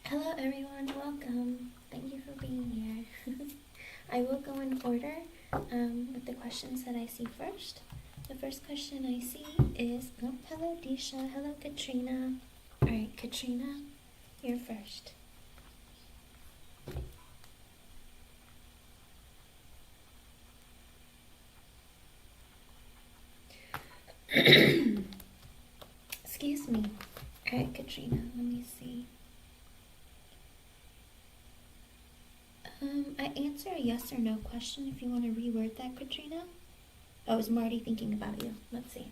Hello everyone, welcome. Thank you for being here. I will go in order with the questions that I see first. The first question I see is, hello Disha, hello Katrina. Alright, Katrina, you're first. Excuse me. Alright, Katrina, let me see. I answer a yes or no question if you want to reword that, Katrina. Oh, is Marty thinking about you? Let's see.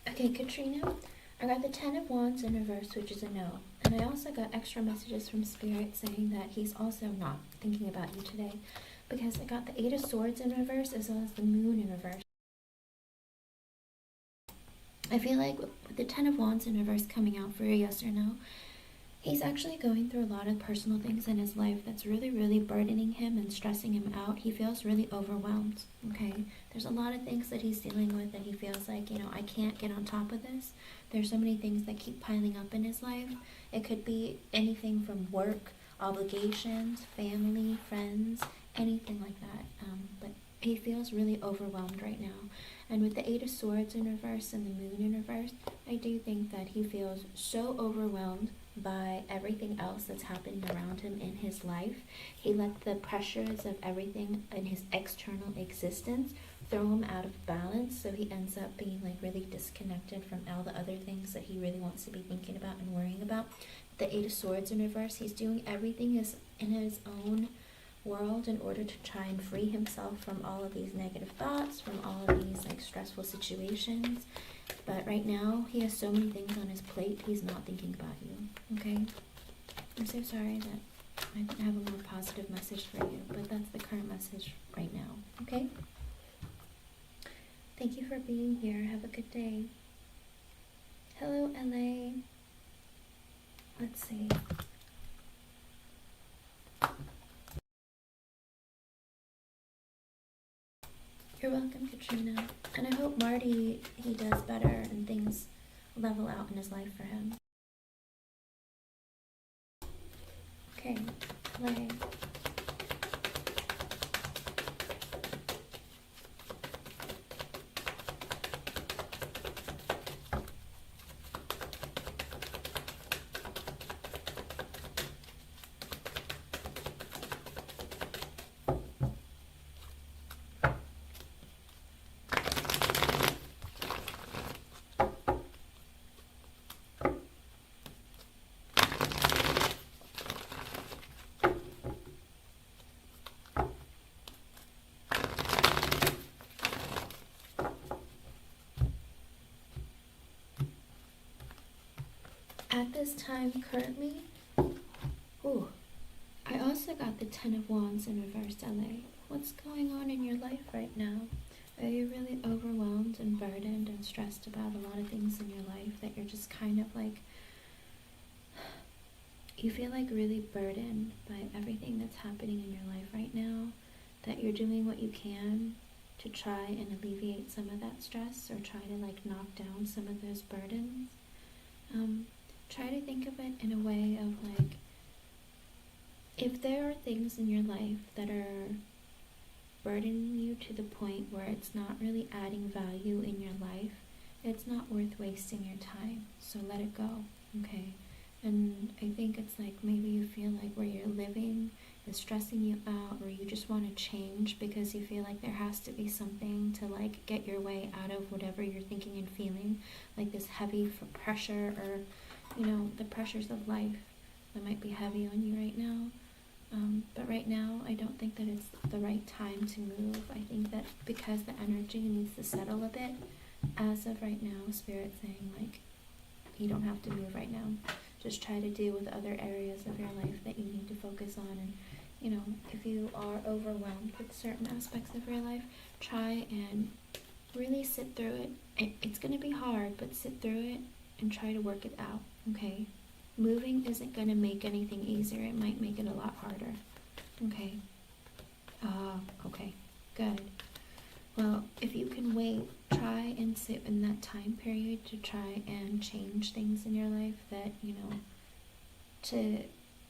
Okay, Katrina, I got the Ten of Wands in reverse, which is a no. And I also got extra messages from Spirit saying that he's also not thinking about you today, because I got the Eight of Swords in reverse as well as the Moon in reverse. I feel like with the Ten of Wands in reverse coming out for a yes or no, he's actually going through a lot of personal things in his life that's really, really burdening him and stressing him out. He feels really overwhelmed, okay? There's a lot of things that he's dealing with that he feels like, I can't get on top of this. There's so many things that keep piling up in his life. It could be anything from work, obligations, family, friends, anything like that. But he feels really overwhelmed right now. And with the Eight of Swords in reverse and the Moon in reverse, I do think that he feels so overwhelmed by everything else that's happened around him in his life. He let the pressures of everything in his external existence throw him out of balance, so he ends up being like really disconnected from all the other things that he really wants to be thinking about and worrying about. The Eight of Swords in reverse, he's doing everything in his own world in order to try and free himself from all of these negative thoughts, from all of these like stressful situations. But right now he has so many things on his plate, he's not thinking about you. Okay, I'm so sorry that I didn't have a more positive message for you, but that's the current message right now. Okay, thank you for being here. Have a good day. Hello LA. Let's see. You're welcome, Katrina. And I hope Marty, he does better and things level out in his life for him. Okay, play. At this time, currently, I also got the Ten of Wands in reverse, LA. What's going on in your life right now? Are you really overwhelmed and burdened and stressed about a lot of things in your life that you're just kind of like, you feel like really burdened by everything that's happening in your life right now, that you're doing what you can to try and alleviate some of that stress or try to like knock down some of those burdens? Try to think of it in a way of like, if there are things in your life that are burdening you to the point where it's not really adding value in your life, it's not worth wasting your time. So let it go, okay? And I think it's like maybe you feel like where you're living is stressing you out, or you just want to change because you feel like there has to be something to like get your way out of whatever you're thinking and feeling, like this heavy pressure, or the pressures of life that might be heavy on you right now. But right now, I don't think that it's the right time to move. I think that because the energy needs to settle a bit, as of right now, Spirit's saying, like, you don't have to move right now. Just try to deal with other areas of your life that you need to focus on. And, if you are overwhelmed with certain aspects of your life, try and really sit through it. It's going to be hard, but sit through it and try to work it out, okay? Moving isn't going to make anything easier. It might make it a lot harder. Okay. Okay. Good. Well, if you can wait, try and sit in that time period to try and change things in your life that, to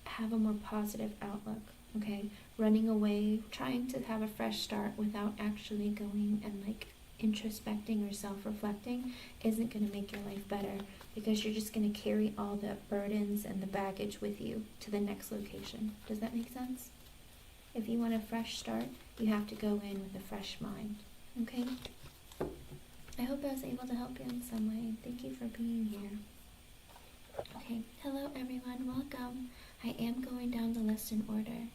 have a more positive outlook. Okay. Running away, trying to have a fresh start without actually going and like introspecting or self-reflecting isn't going to make your life better, because you're just going to carry all the burdens and the baggage with you to the next location. Does that make sense? If you want a fresh start, you have to go in with a fresh mind. Okay? I hope I was able to help you in some way. Thank you for being here. Okay, hello everyone, welcome. I am going down the list in order.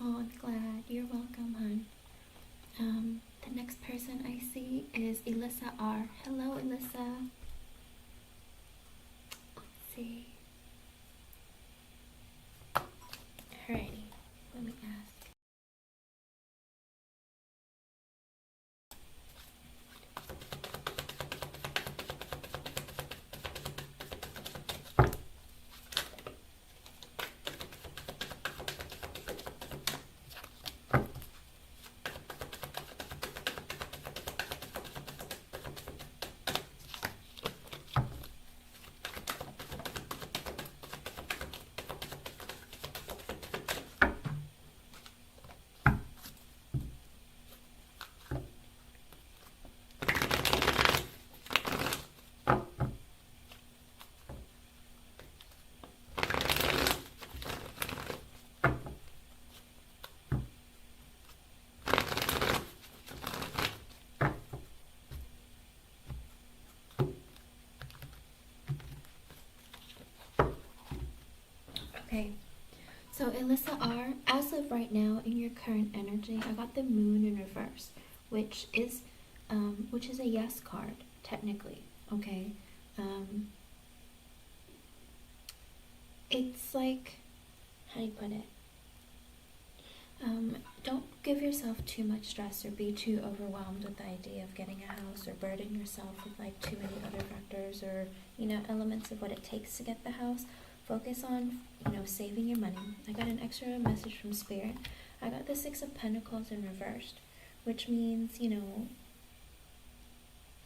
Oh, I'm glad. You're welcome, hon. The next person I see is Elissa R. Hello, Elissa. Let's see. Alrighty, let me ask. Okay, so Elissa R, as of right now in your current energy, I got the moon in reverse, which is a yes card, technically, okay? It's like, how do you put it? Don't give yourself too much stress or be too overwhelmed with the idea of getting a house, or burden yourself with like too many other factors or, elements of what it takes to get the house. Focus on, saving your money. I got an extra message from Spirit. I got the 6 of Pentacles in reversed, which means, you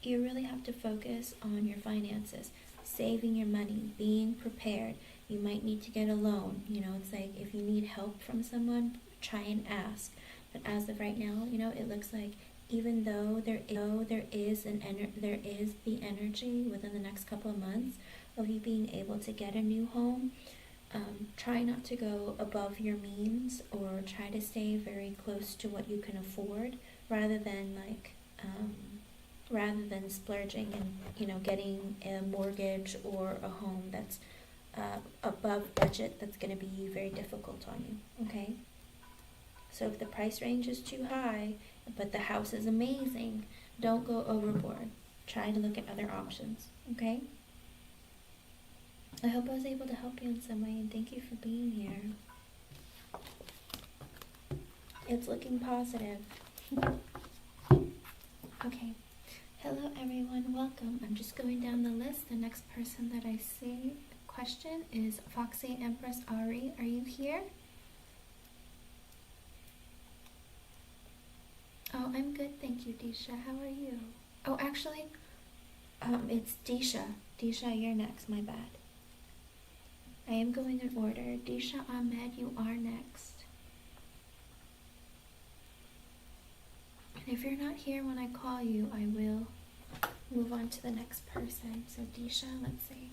really have to focus on your finances, saving your money, being prepared. You might need to get a loan. It's like if you need help from someone, try and ask. But as of right now, it looks like even though there is the energy within the next couple of months of you being able to get a new home, try not to go above your means, or try to stay very close to what you can afford, rather than splurging and getting a mortgage or a home that's above budget. That's going to be very difficult on you. Okay, so if the price range is too high but the house is amazing, don't go overboard. Try to look at other options. Okay, I hope I was able to help you in some way, and thank you for being here. It's looking positive. Okay, hello everyone, welcome. I'm just going down the list. The next person that I see, question is Foxy Empress Ari. Are you here? Oh, I'm good, thank you, Disha. How are you? Oh, actually, it's Disha. Disha, you're next, my bad. I am going in order. Disha Ahmed, you are next. And if you're not here when I call you, I will move on to the next person. So Disha, let's see.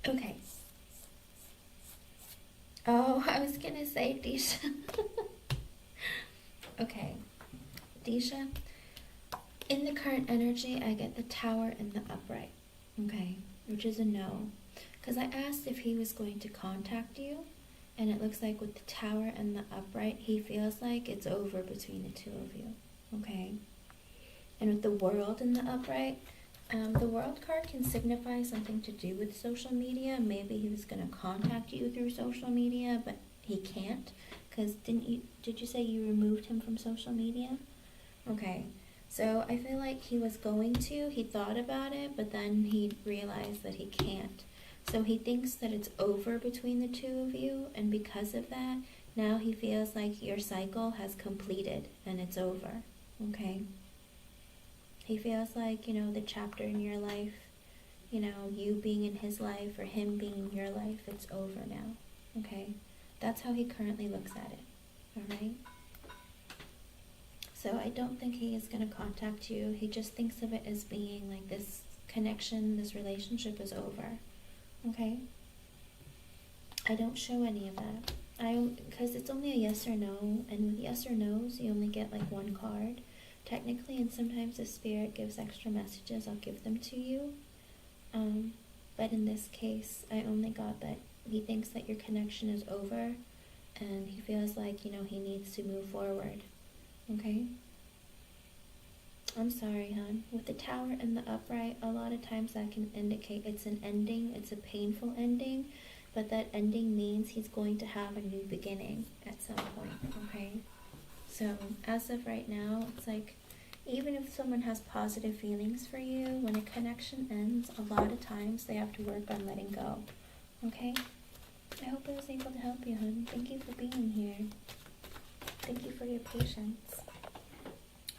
Okay. Oh, I was gonna say Disha. Okay. Disha, in the current energy, I get the Tower and the Upright. Okay. Which is a no. Because I asked if he was going to contact you, and it looks like with the Tower and the Upright, he feels like it's over between the two of you. Okay. And with the World in the Upright, the World card can signify something to do with social media. Maybe he was going to contact you through social media, but he can't. Because did you say you removed him from social media? Okay. So I feel like he was going to, he thought about it, but then he realized that he can't. So he thinks that it's over between the two of you, and because of that, now he feels like your cycle has completed and it's over. Okay? He feels like, the chapter in your life, you being in his life or him being in your life, it's over now. Okay? That's how he currently looks at it. Alright? So I don't think he is going to contact you. He just thinks of it as being like this connection, this relationship is over. Okay? I don't show any of that. Because it's only a yes or no, and with yes or no's, you only get like one card. Technically, and sometimes if Spirit gives extra messages, I'll give them to you. But in this case, I only got that he thinks that your connection is over, and he feels like, he needs to move forward. Okay? I'm sorry, hon. With the Tower and the Upright, a lot of times that can indicate it's an ending, it's a painful ending, but that ending means he's going to have a new beginning at some point, okay? So, as of right now, it's like, even if someone has positive feelings for you, when a connection ends, a lot of times they have to work on letting go, okay? I hope I was able to help you, hon. Thank you for being here. Thank you for your patience.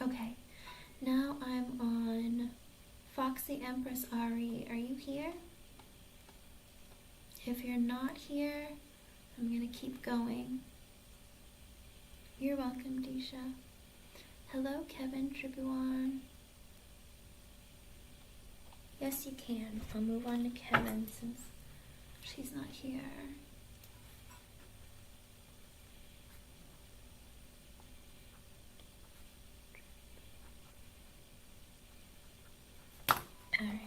Okay, now I'm on Foxy Empress Ari. Are you here? If you're not here, I'm gonna keep going. You're welcome, Disha. Hello, Kevin Tribuan. Yes, you can. I'll move on to Kevin since she's not here. Alright.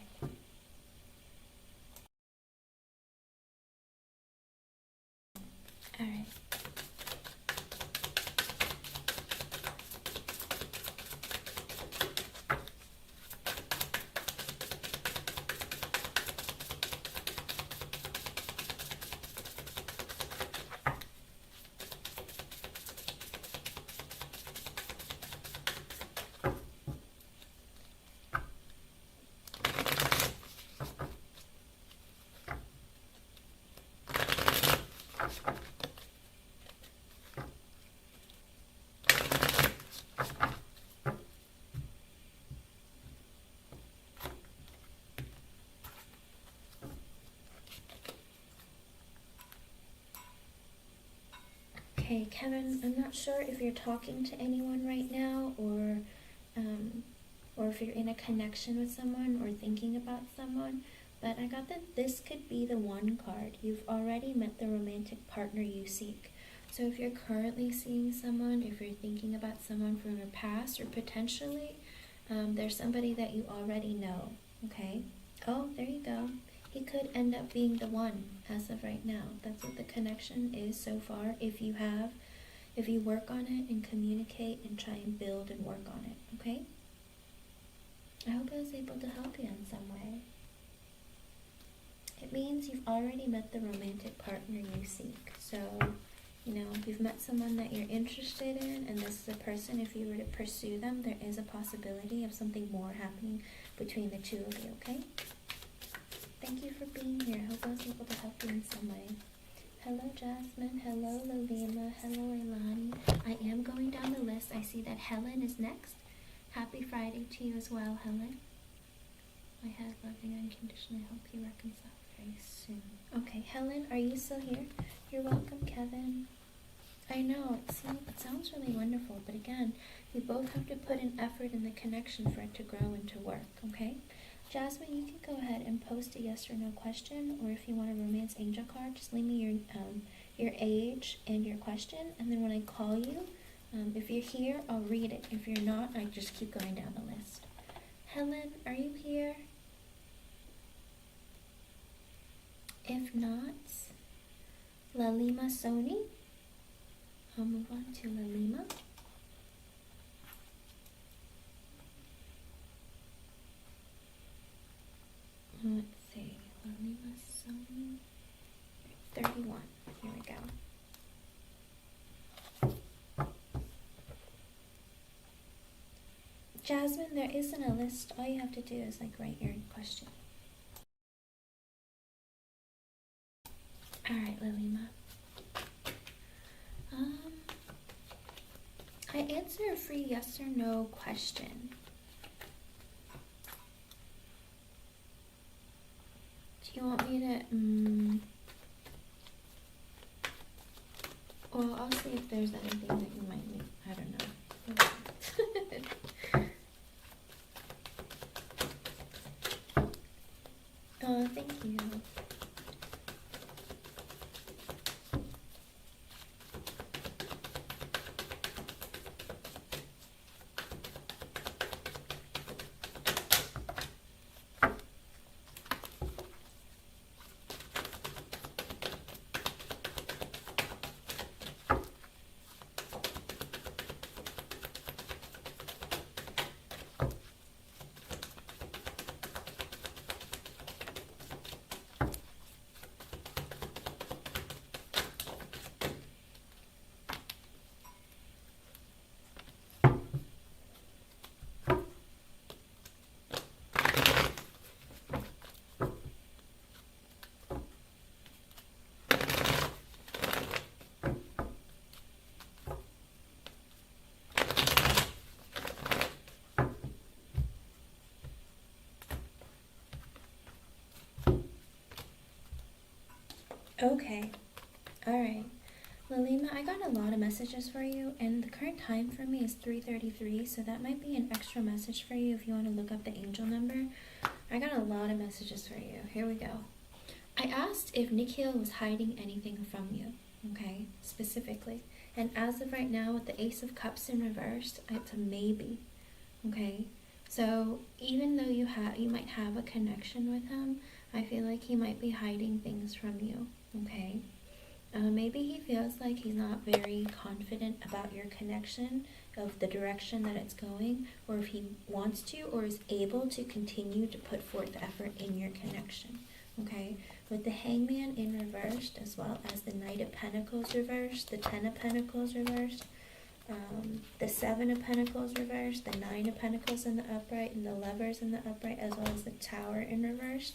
Alright. Okay, Kevin, I'm not sure if you're talking to anyone right now or if you're in a connection with someone or thinking about someone, but I got that this could be the one card. You've already met the romantic partner you seek. So if you're currently seeing someone, if you're thinking about someone from your past, or potentially there's somebody that you already know, okay? Oh, there you go. He could end up being the one as of right now. That's what the connection is so far. If you work on it and communicate and try and build and work on it, okay? I hope I was able to help you in some way. It means you've already met the romantic partner you seek. So, you've met someone that you're interested in, and this is a person, if you were to pursue them, there is a possibility of something more happening between the two of you, okay? Thank you for being here. Hope I was able to help you in some way. Hello, Jasmine. Hello, Lalima. Hello, Ilani. I am going down the list. I see that Helen is next. Happy Friday to you as well, Helen. My head loving unconditionally. Hope you reconcile very soon. Okay, Helen, are you still here? You're welcome, Kevin. I know, it sounds really wonderful, but again, you both have to put in effort in the connection for it to grow and to work, okay? Jasmine, you can go ahead and post a yes or no question, or if you want a romance angel card, just leave me your age and your question, and then when I call you, if you're here, I'll read it. If you're not, I just keep going down the list. Helen, are you here? If not, Lalima Soni. I'll move on to Lalima. Let's see, Lalima Soni. 31. Here we go. Jasmine, there isn't a list. All you have to do is like write your question. Alright, Lalima. I answer a free yes or no question. Do you want me to, well, I'll see if there's anything that you might need. I don't know. Oh, thank you. Okay. Alright. Lalima, I got a lot of messages for you, and the current time for me is 3:33, so that might be an extra message for you if you want to look up the angel number. I got a lot of messages for you. Here we go. I asked if Nikhil was hiding anything from you, okay, specifically. And as of right now, with the Ace of Cups in reverse, it's a maybe, okay? So even though you might have a connection with him, I feel like he might be hiding things from you, okay? Maybe he feels like he's not very confident about your connection, of the direction that it's going, or if he wants to or is able to continue to put forth effort in your connection, okay? With the Hangman in reversed, as well as the Knight of Pentacles reversed, the Ten of Pentacles reversed, the Seven of Pentacles reversed, the Nine of Pentacles in the upright, and the Lovers in the upright, as well as the Tower in reverse.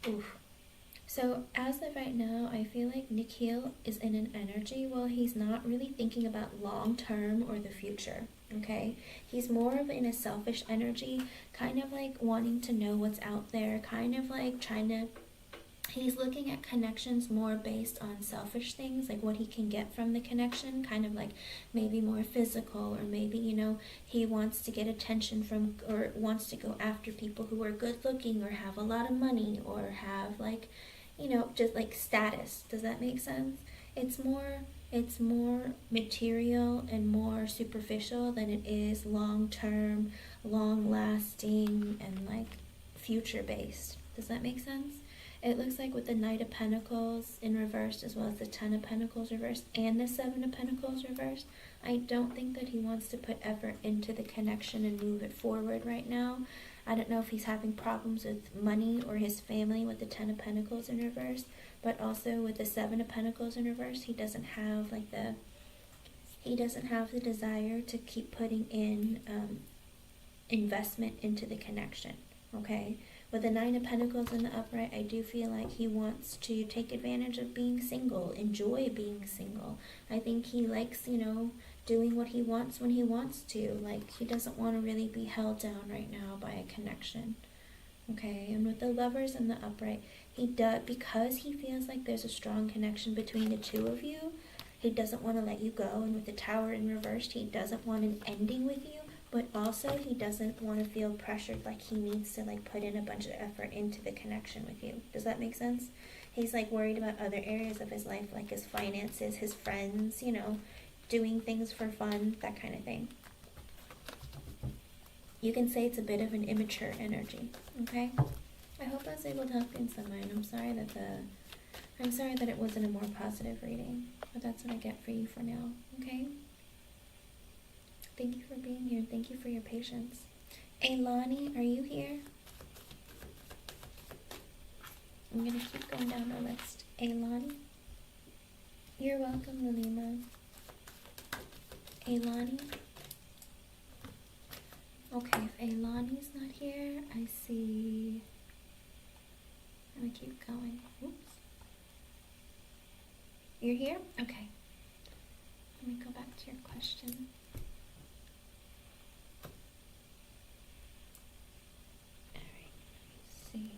Oof. So as of right now, I feel like Nikhil is in an energy, well, he's not really thinking about long term or the future, okay? He's more of in a selfish energy, kind of like wanting to know what's out there, kind of like he's looking at connections more based on selfish things, like what he can get from the connection, kind of like maybe more physical, or maybe, you know, he wants to get attention from, or wants to go after people who are good looking or have a lot of money or have like, you know, just like status. Does that make sense? It's more material and more superficial than it is long-term, long-lasting, and like future-based. Does that make sense? It looks like with the Knight of Pentacles in reverse, as well as the Ten of Pentacles reversed and the Seven of Pentacles reversed, I don't think that he wants to put effort into the connection and move it forward right now. I don't know if he's having problems with money or his family with the Ten of Pentacles in reverse, but also with the Seven of Pentacles in reverse, he doesn't have like the desire to keep putting in investment into the connection, okay? With the Nine of Pentacles in the upright, I do feel like he wants to take advantage of being single, enjoy being single. I think he likes, you know, doing what he wants when he wants to. Like, he doesn't want to really be held down right now by a connection. Okay, and with the Lovers in the upright, he does, because he feels like there's a strong connection between the two of you, he doesn't want to let you go. And with the Tower in reversed, he doesn't want an ending with you, but also he doesn't want to feel pressured like he needs to like put in a bunch of effort into the connection with you. Does that make sense? He's like worried about other areas of his life, like his finances, his friends, you know, doing things for fun, that kind of thing. You can say it's a bit of an immature energy, okay? I hope I was able to help you in some way, and I'm sorry that it wasn't a more positive reading, but that's what I get for you for now, okay? Thank you for being here. Thank you for your patience. Ailani, are you here? I'm gonna keep going down the list. Ailani? You're welcome, Lalima. Ailani? Okay, if Ailani's not here, I see... I'm gonna keep going. Oops. You're here? Okay. Let me go back to your question. Alright, let me see.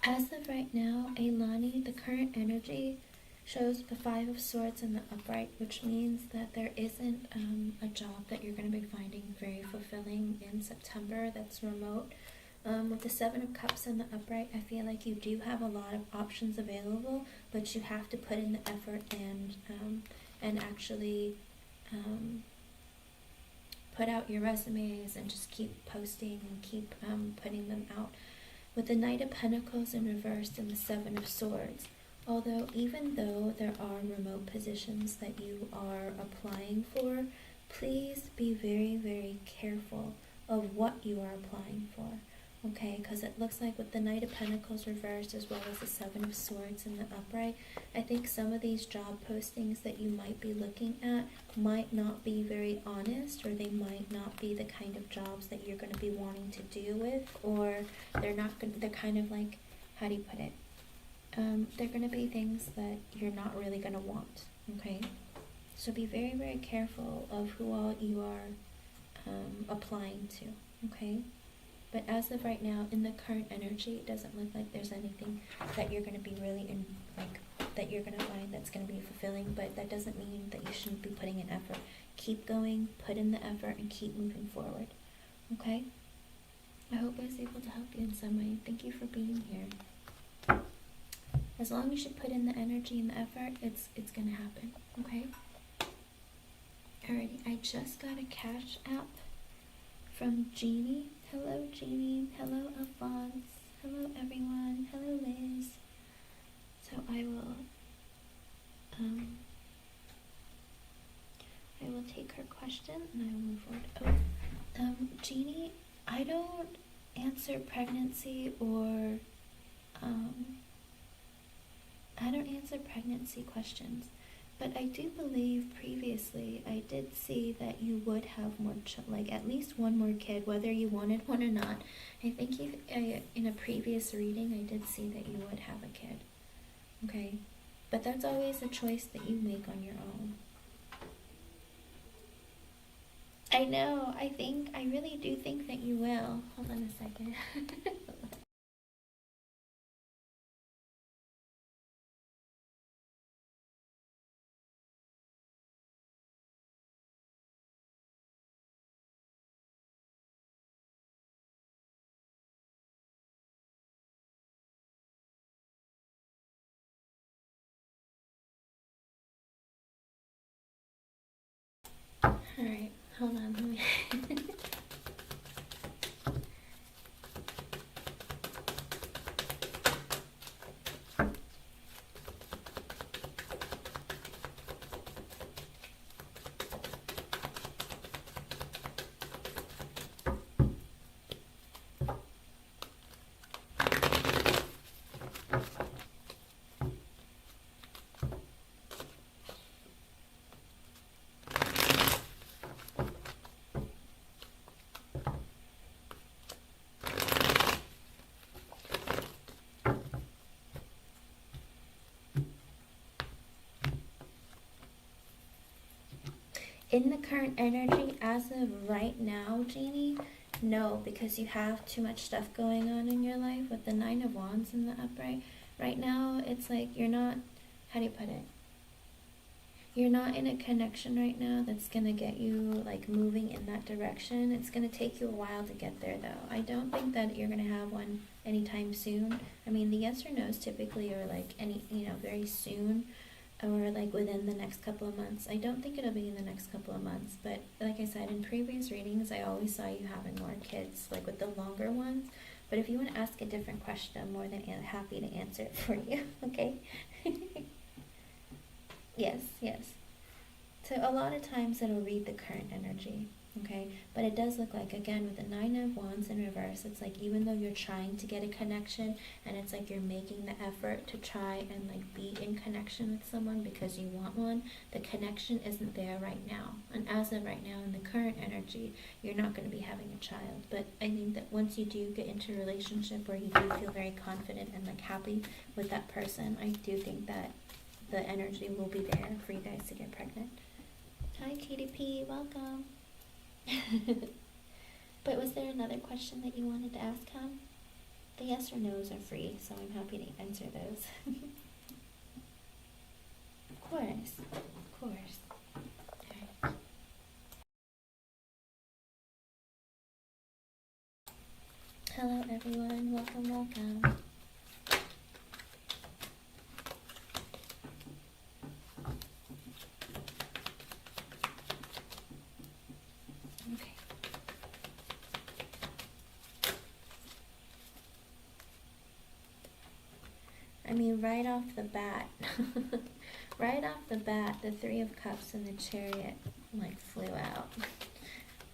As of right now, Ailani, the current energy shows the Five of Swords in the upright, which means that there isn't a job that you're going to be finding very fulfilling in September that's remote. With the Seven of Cups in the upright, I feel like you do have a lot of options available, but you have to put in the effort and actually put out your resumes and just keep posting and keep putting them out. With the Knight of Pentacles in reverse and the Seven of Swords, although even though there are remote positions that you are applying for, please be very, very careful of what you are applying for. Okay, because it looks like with the Knight of Pentacles reversed as well as the Seven of Swords in the upright, I think some of these job postings that you might be looking at might not be very honest, or they might not be the kind of jobs that you're going to be wanting to deal with, or they're kind of like, how do you put it? They're going to be things that you're not really going to want, okay? So be very, very careful of who all you are applying to, okay? But as of right now, in the current energy, it doesn't look like there's anything that you're going to be really that you're going to find that's going to be fulfilling, but that doesn't mean that you shouldn't be putting in effort. Keep going, put in the effort, and keep moving forward, okay? I hope I was able to help you in some way. Thank you for being here. As long as you put in the energy and the effort, it's going to happen, okay? Alrighty, I just got a Cash App from Jeannie. Hello, Jeannie. Hello, Alphonse. Hello, everyone. Hello, Liz. So I will take her question and I will move forward. Oh, Jeannie, I don't answer pregnancy or I don't answer pregnancy questions. But I do believe previously I did see that you would have more, like at least one more kid, whether you wanted one or not. I think in a previous reading I did see that you would have a kid. Okay? But that's always a choice that you make on your own. I know, I really do think that you will. Hold on a second. Alright, Hold on, let me... In the current energy, as of right now, Jeannie, no, because you have too much stuff going on in your life with the Nine of Wands in the upright. Right now, it's like you're not, how do you put it? You're not in a connection right now that's going to get you like moving in that direction. It's going to take you a while to get there though. I don't think that you're going to have one anytime soon. I mean, the yes or no's typically are like very soon, or like within the next couple of months. I don't think it'll be in the next couple of months, but like I said, in previous readings, I always saw you having more kids, like with the longer ones. But if you want to ask a different question, I'm more than happy to answer it for you, okay? Yes, yes. So a lot of times it'll read the current energy, okay? But it does look like, again, with the Nine of Wands in reverse, it's like even though you're trying to get a connection, and it's like you're making the effort to try and like be in connection with someone because you want one, the connection isn't there right now. And as of right now, in the current energy, you're not going to be having a child. But I think that once you do get into a relationship where you do feel very confident and like happy with that person, I do think that the energy will be there for you guys to get pregnant. Hi KDP, welcome. But was there another question that you wanted to ask, Ham? The yes or no's are free, so I'm happy to answer those. Of course, of course. Okay. Hello everyone, welcome, welcome. I mean, right off the bat, the Three of Cups and the Chariot, like, flew out.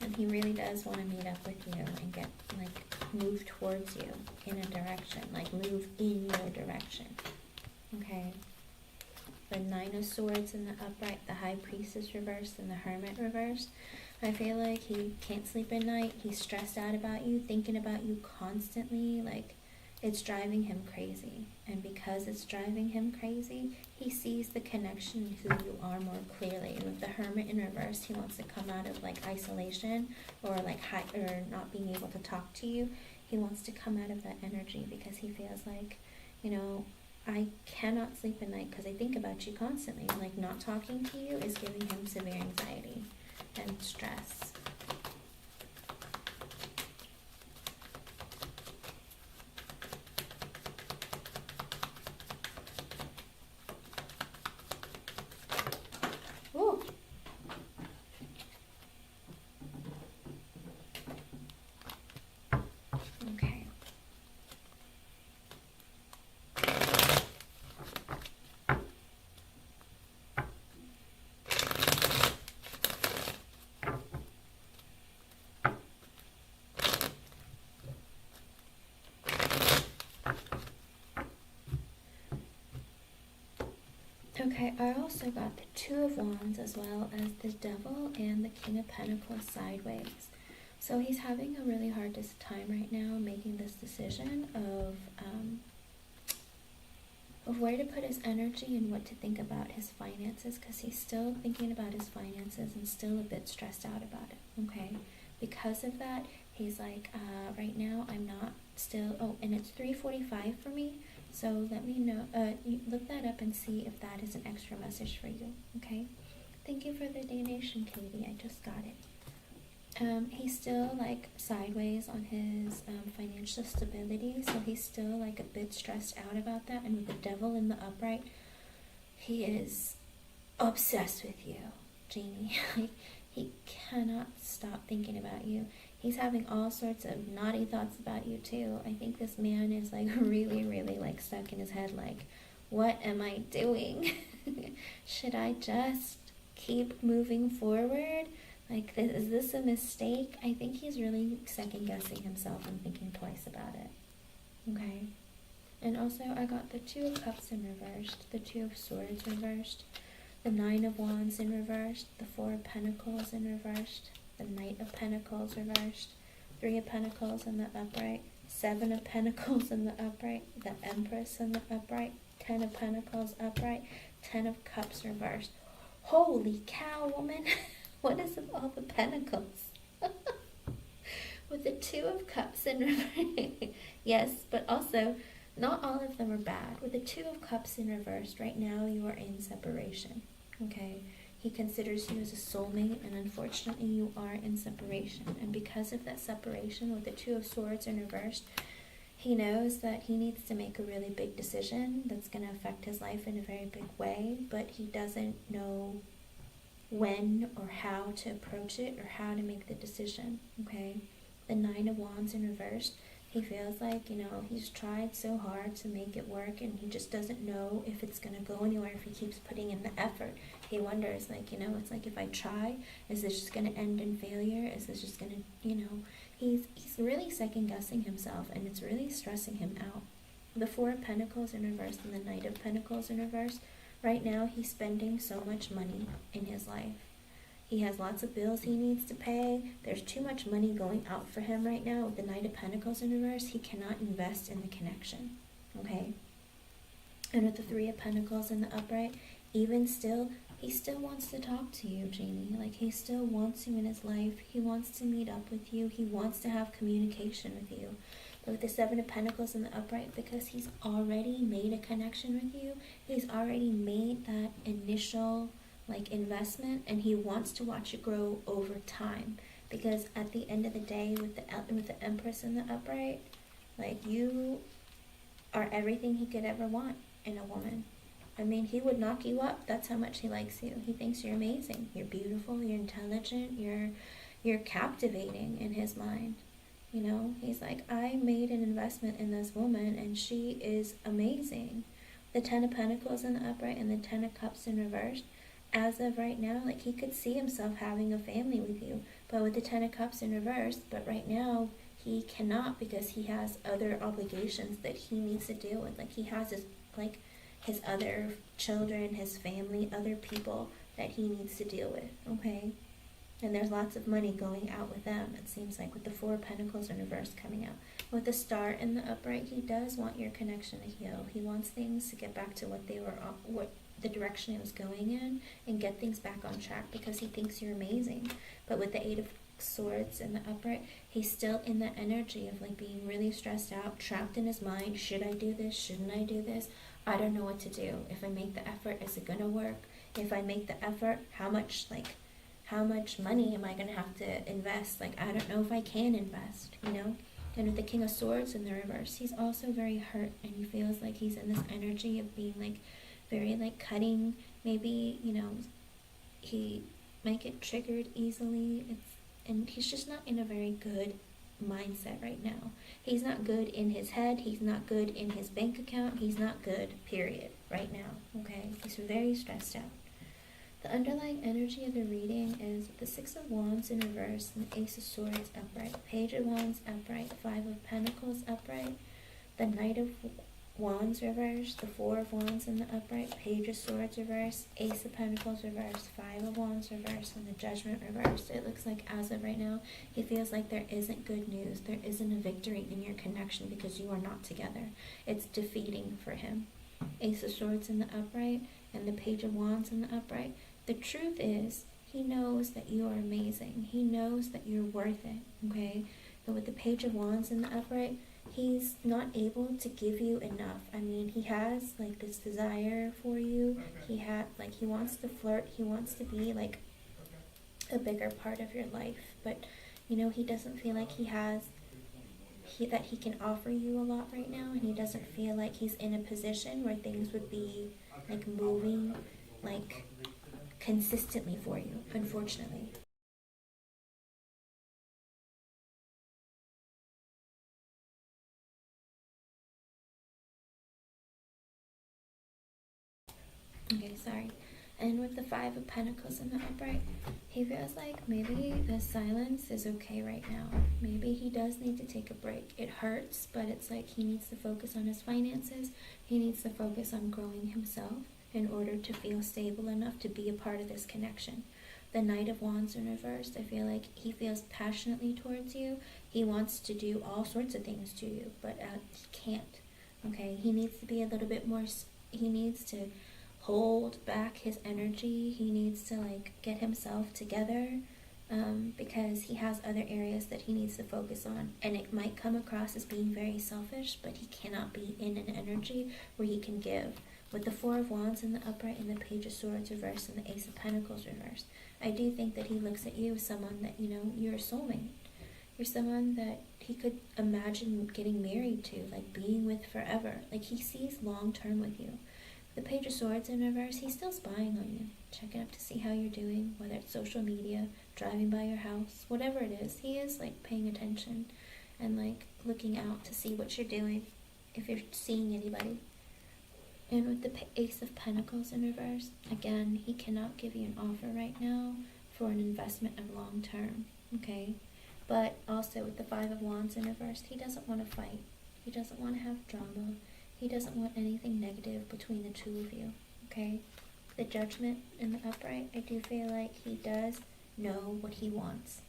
And he really does want to meet up with you and get, like, move towards you in a direction, like, move in your direction, okay? The Nine of Swords in the upright, the High Priestess reversed, and the Hermit reversed. I feel like he can't sleep at night. He's stressed out about you, thinking about you constantly, like, it's driving him crazy. And because it's driving him crazy, he sees the connection in who you are more clearly. And with the Hermit in reverse, he wants to come out of like isolation or like or not being able to talk to you. He wants to come out of that energy because he feels like, I cannot sleep at night because I think about you constantly. Like, not talking to you is giving him severe anxiety and stress. Okay, I also got the Two of Wands as well as the Devil and the King of Pentacles sideways. So he's having a really hard time right now making this decision of where to put his energy and what to think about his finances, because he's still thinking about his finances and still a bit stressed out about it, okay? Because of that, he's like, right now I'm not still, oh, and it's 3:45 for me. So let me know, you look that up and see if that is an extra message for you, okay? Thank you for the donation, Katie. I just got it. He's still like sideways on his financial stability, so he's still like a bit stressed out about that. And with the Devil in the upright, he is obsessed with you, Jeannie. He cannot stop thinking about you. He's having all sorts of naughty thoughts about you too. I think this man is like really, really like stuck in his head like, what am I doing? Should I just keep moving forward? Like, is this a mistake? I think he's really second guessing himself and thinking twice about it. Okay. And also I got the Two of Cups in reversed, the Two of Swords reversed, the Nine of Wands in reversed, the Four of Pentacles in reversed, the Knight of Pentacles reversed, Three of Pentacles in the upright, Seven of Pentacles in the upright, the Empress in the upright, Ten of Pentacles upright, Ten of Cups reversed. Holy cow, woman! What is with all the pentacles? With the Two of Cups in reverse. Yes, but also, not all of them are bad. With the Two of Cups in reverse, right now you are in separation. Okay? He considers you as a soulmate, and unfortunately you are in separation. And because of that separation, with the Two of Swords in reverse, he knows that he needs to make a really big decision that's going to affect his life in a very big way, but he doesn't know when or how to approach it or how to make the decision. Okay? The Nine of Wands in reverse, he feels like, he's tried so hard to make it work, and he just doesn't know if it's going to go anywhere if he keeps putting in the effort. He wonders, like, it's like, if I try, is this just going to end in failure? Is this just going to, he's really second guessing himself, and it's really stressing him out. The Four of Pentacles in reverse and the Knight of Pentacles in reverse, right now he's spending so much money in his life. He has lots of bills he needs to pay. There's too much money going out for him right now. With the Knight of Pentacles in reverse, he cannot invest in the connection. Okay? And with the Three of Pentacles in the upright, even still, he still wants to talk to you, Jamie. Like, he still wants you in his life. He wants to meet up with you. He wants to have communication with you. But with the Seven of Pentacles in the upright, because he's already made a connection with you, he's already made that initial investment, and he wants to watch it grow over time, because at the end of the day, with the Empress in the upright, you are everything he could ever want in a woman. I mean, he would knock you up. That's how much he likes you. He thinks you're amazing. You're beautiful, you're intelligent, you're captivating in his mind. He's like, I made an investment in this woman and she is amazing. The Ten of Pentacles in the upright and the Ten of Cups in reverse, as of right now, he could see himself having a family with you, but with the Ten of Cups in reverse, but right now he cannot, because he has other obligations that he needs to deal with. He has his other children, his family, other people that he needs to deal with. Okay? And there's lots of money going out with them, it seems like, with the Four of Pentacles in reverse coming out. With the Star in the upright, he does want your connection to heal. He wants things to get back to what the direction it was going in, and get things back on track, because he thinks you're amazing. But with the Eight of Swords in the upright, he's still in the energy of being really stressed out, trapped in his mind. Should I do this? Shouldn't I do this? I don't know what to do. If I make the effort, is it gonna work? If I make the effort, how much money am I gonna have to invest? I don't know if I can invest, And with the King of Swords in the reverse, he's also very hurt, and he feels like he's in this energy of being very cutting. Maybe, he might get triggered easily. And he's just not in a very good mindset right now. He's not good in his head. He's not good in his bank account. He's not good, period, right now. Okay? He's very stressed out. The underlying energy of the reading is the Six of Wands in reverse and the Ace of Swords upright, Page of Wands upright, Five of Pentacles upright, the Knight of Wands reverse, the Four of Wands in the upright, Page of Swords reverse, Ace of Pentacles reverse, Five of Wands reverse, and the Judgment reverse. It looks like, as of right now, he feels like there isn't good news. There isn't a victory in your connection, because you are not together. It's defeating for him. Ace of Swords in the upright and the Page of Wands in the upright. The truth is, he knows that you are amazing. He knows that you're worth it, okay? But with the Page of Wands in the upright, he's not able to give you enough. I mean, he has this desire for you. He wants to flirt. He wants to be a bigger part of your life. But he doesn't feel like that he can offer you a lot right now, and he doesn't feel like he's in a position where things would be moving consistently for you, unfortunately. Okay, sorry. And with the Five of Pentacles in the upright, he feels like maybe the silence is okay right now. Maybe he does need to take a break. It hurts, but it's like he needs to focus on his finances. He needs to focus on growing himself in order to feel stable enough to be a part of this connection. The Knight of Wands in reverse, I feel like he feels passionately towards you. He wants to do all sorts of things to you, but he can't. Okay, he needs to be a little bit more, he needs to hold back his energy. He needs to like get himself together, because he has other areas that he needs to focus on, and it might come across as being very selfish, but he cannot be in an energy where he can give. With the Four of Wands in the upright and the Page of Swords reversed and the Ace of Pentacles reversed, I do think that he looks at you as someone that, you know, you're a soulmate. You're someone that he could imagine getting married to, like being with forever. Like he sees long term with you. The Page of Swords in reverse, he's still spying on you, checking up to see how you're doing, whether it's social media, driving by your house, whatever it is. He is like paying attention and like looking out to see what you're doing, if you're seeing anybody. And with the Ace of Pentacles in reverse, again, he cannot give you an offer right now for an investment of long term, okay? But also with the Five of Wands in reverse, he doesn't want to fight. He doesn't want to have drama. He doesn't want anything negative between the two of you, okay? The Judgment in the upright, I do feel like he does know what he wants.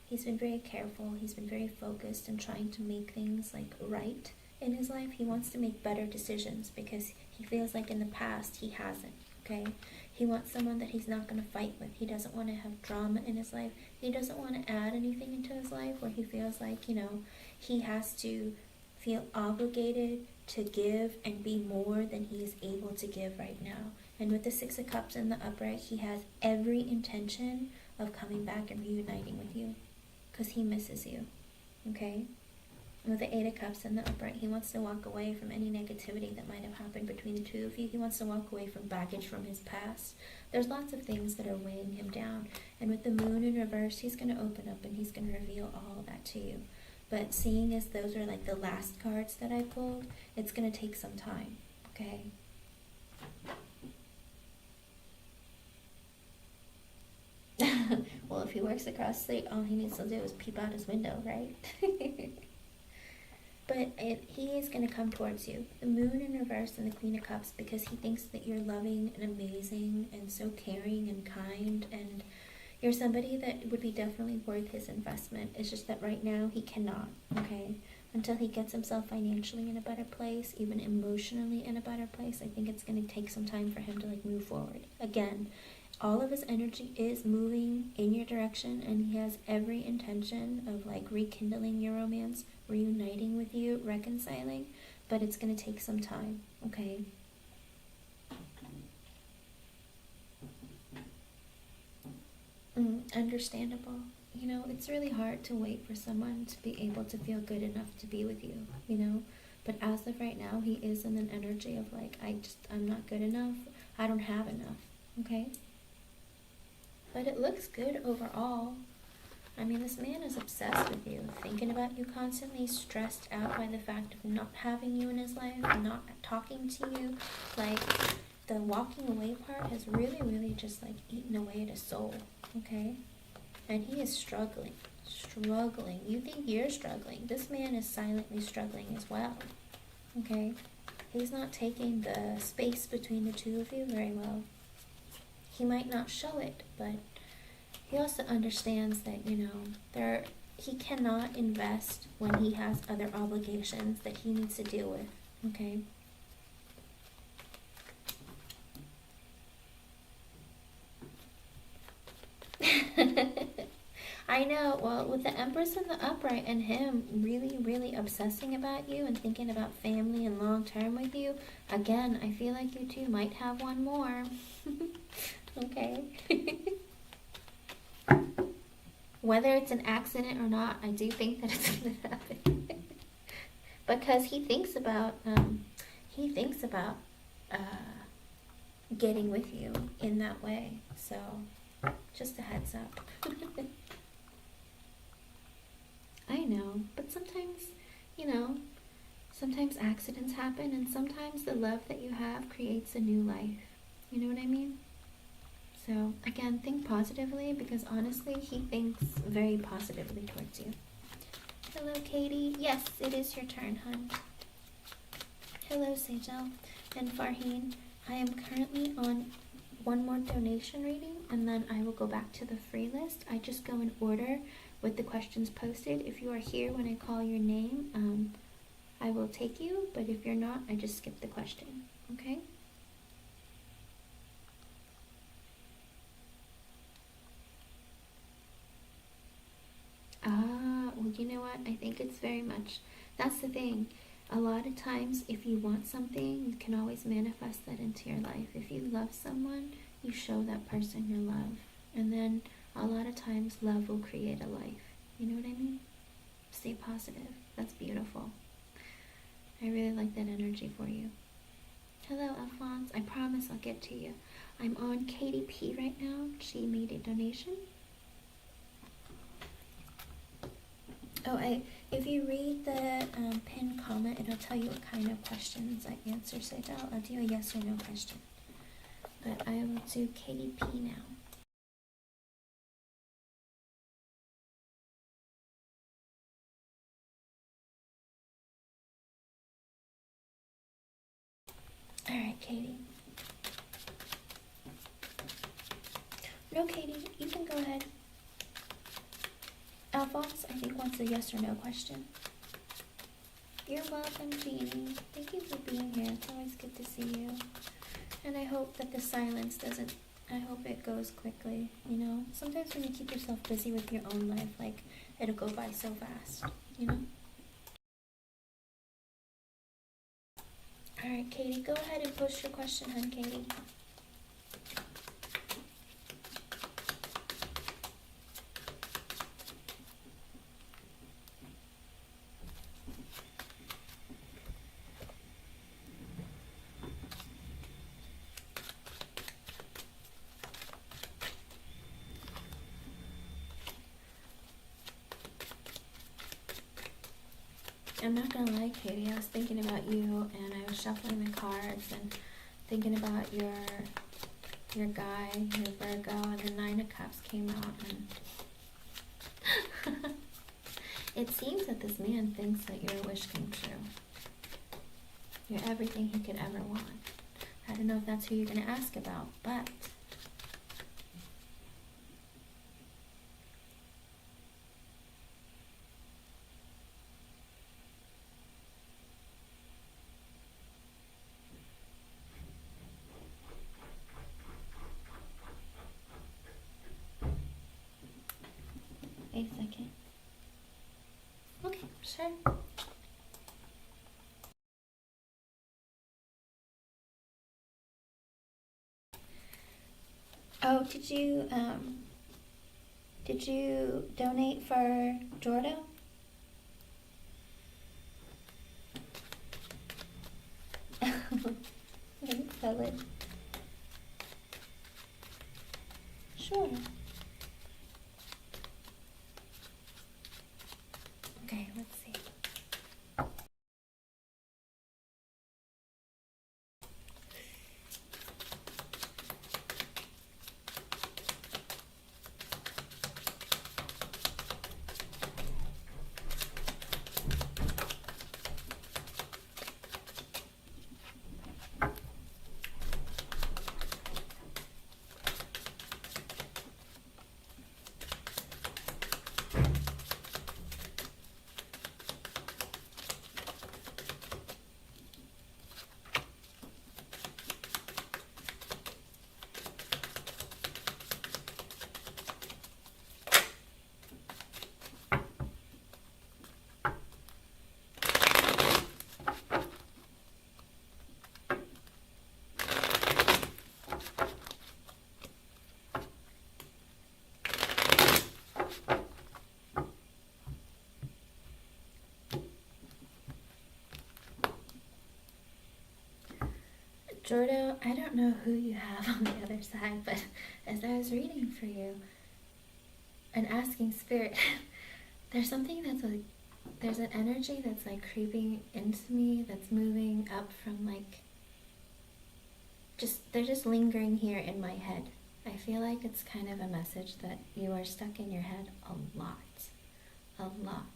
He's been very careful. He's been very focused in trying to make things like right in his life. He wants to make better decisions because he feels like in the past he hasn't, okay? He wants someone that he's not going to fight with. He doesn't want to have drama in his life. He doesn't want to add anything into his life where he feels like, you know, he has to feel obligated to give and be more than he is able to give right now. And with the Six of Cups in the upright, he has every intention of coming back and reuniting with you because he misses you, okay? And with the Eight of Cups in the upright, he wants to walk away from any negativity that might have happened between the two of you. He wants to walk away from baggage from his past. There's lots of things that are weighing him down. And with the Moon in reverse, he's going to open up and he's going to reveal all of that to you. But seeing as those are like the last cards that I pulled, it's going to take some time, okay? Well, if he works across state, all he needs to do is peep out his window, right? But he is going to come towards you. The Moon in reverse and the Queen of Cups, because he thinks that you're loving and amazing and so caring and kind, and you're somebody that would be definitely worth his investment. It's just that right now he cannot, okay? Until he gets himself financially in a better place, even emotionally in a better place, I think it's going to take some time for him to like move forward. Again, all of his energy is moving in your direction, and he has every intention of like rekindling your romance, reuniting with you, reconciling, but it's going to take some time, okay? Understandable. You know, it's really hard to wait for someone to be able to feel good enough to be with you, you know? But as of right now, he is in an energy of like, I'm not good enough. I don't have enough, okay? But it looks good overall. I mean, this man is obsessed with you, thinking about you constantly, stressed out by the fact of not having you in his life, not talking to you. Like, the walking away part has really, really just like eaten away at his soul, okay? And he is struggling. You think you're struggling. This man is silently struggling as well, okay? He's not taking the space between the two of you very well. He might not show it, but he also understands that, you know, he cannot invest when he has other obligations that he needs to deal with, okay? I know. Well, with the Empress in the upright and him really, really obsessing about you and thinking about family and long term with you, again, I feel like you two might have one more. Okay. Whether it's an accident or not, I do think that it's going to happen. Because he thinks about getting with you in that way. So, just a heads up. I know, but sometimes, you know, sometimes accidents happen, and sometimes the love that you have creates a new life. You know what I mean? So again, think positively, because honestly, he thinks very positively towards you. Hello, Katie. Yes, it is your turn, hon. Hello, Sejal and Farheen. I am currently on one more donation reading, and then I will go back to the free list. I just go in order with the questions posted. If you are here when I call your name, I will take you, but if you're not, I just skip the question, okay? Well, you know what? I think it's very much, that's the thing. A lot of times, if you want something, you can always manifest that into your life. If you love someone, you show that person your love. And then a lot of times, love will create a life. You know what I mean? Stay positive. That's beautiful. I really like that energy for you. Hello, Alphonse. I promise I'll get to you. I'm on Katie P right now. She made a donation. Oh, if you read the pinned comment, it'll tell you what kind of questions I answer. So I'll do a yes or no question. But I will do Katie P now. Alright, Katie. No, Katie, you can go ahead. Alphonse, I think, wants a yes or no question. You're welcome, Jeannie. Thank you for being here. It's always good to see you. And I hope that the silence doesn't, I hope it goes quickly, you know? Sometimes when you keep yourself busy with your own life, like, it'll go by so fast, you know? Alright, Katie, go ahead and post your question, hun, Katie. I'm not gonna lie, Katie, I was thinking about you, and I was shuffling the cards and thinking about your guy, your Virgo, and the Nine of Cups came out, and it seems that this man thinks that your wish came true. You're everything he could ever want. I don't know if that's who you're gonna ask about, but wait a second. Okay, sure. Oh, did you donate for Jordan? Let me spell it. Sure. Okay, let's see. Jordan, I don't know who you have on the other side, but as I was reading for you and asking Spirit, there's something that's like, there's an energy that's like creeping into me, that's moving up from like, just they're just lingering here in my head. I feel like it's kind of a message that you are stuck in your head a lot. A lot.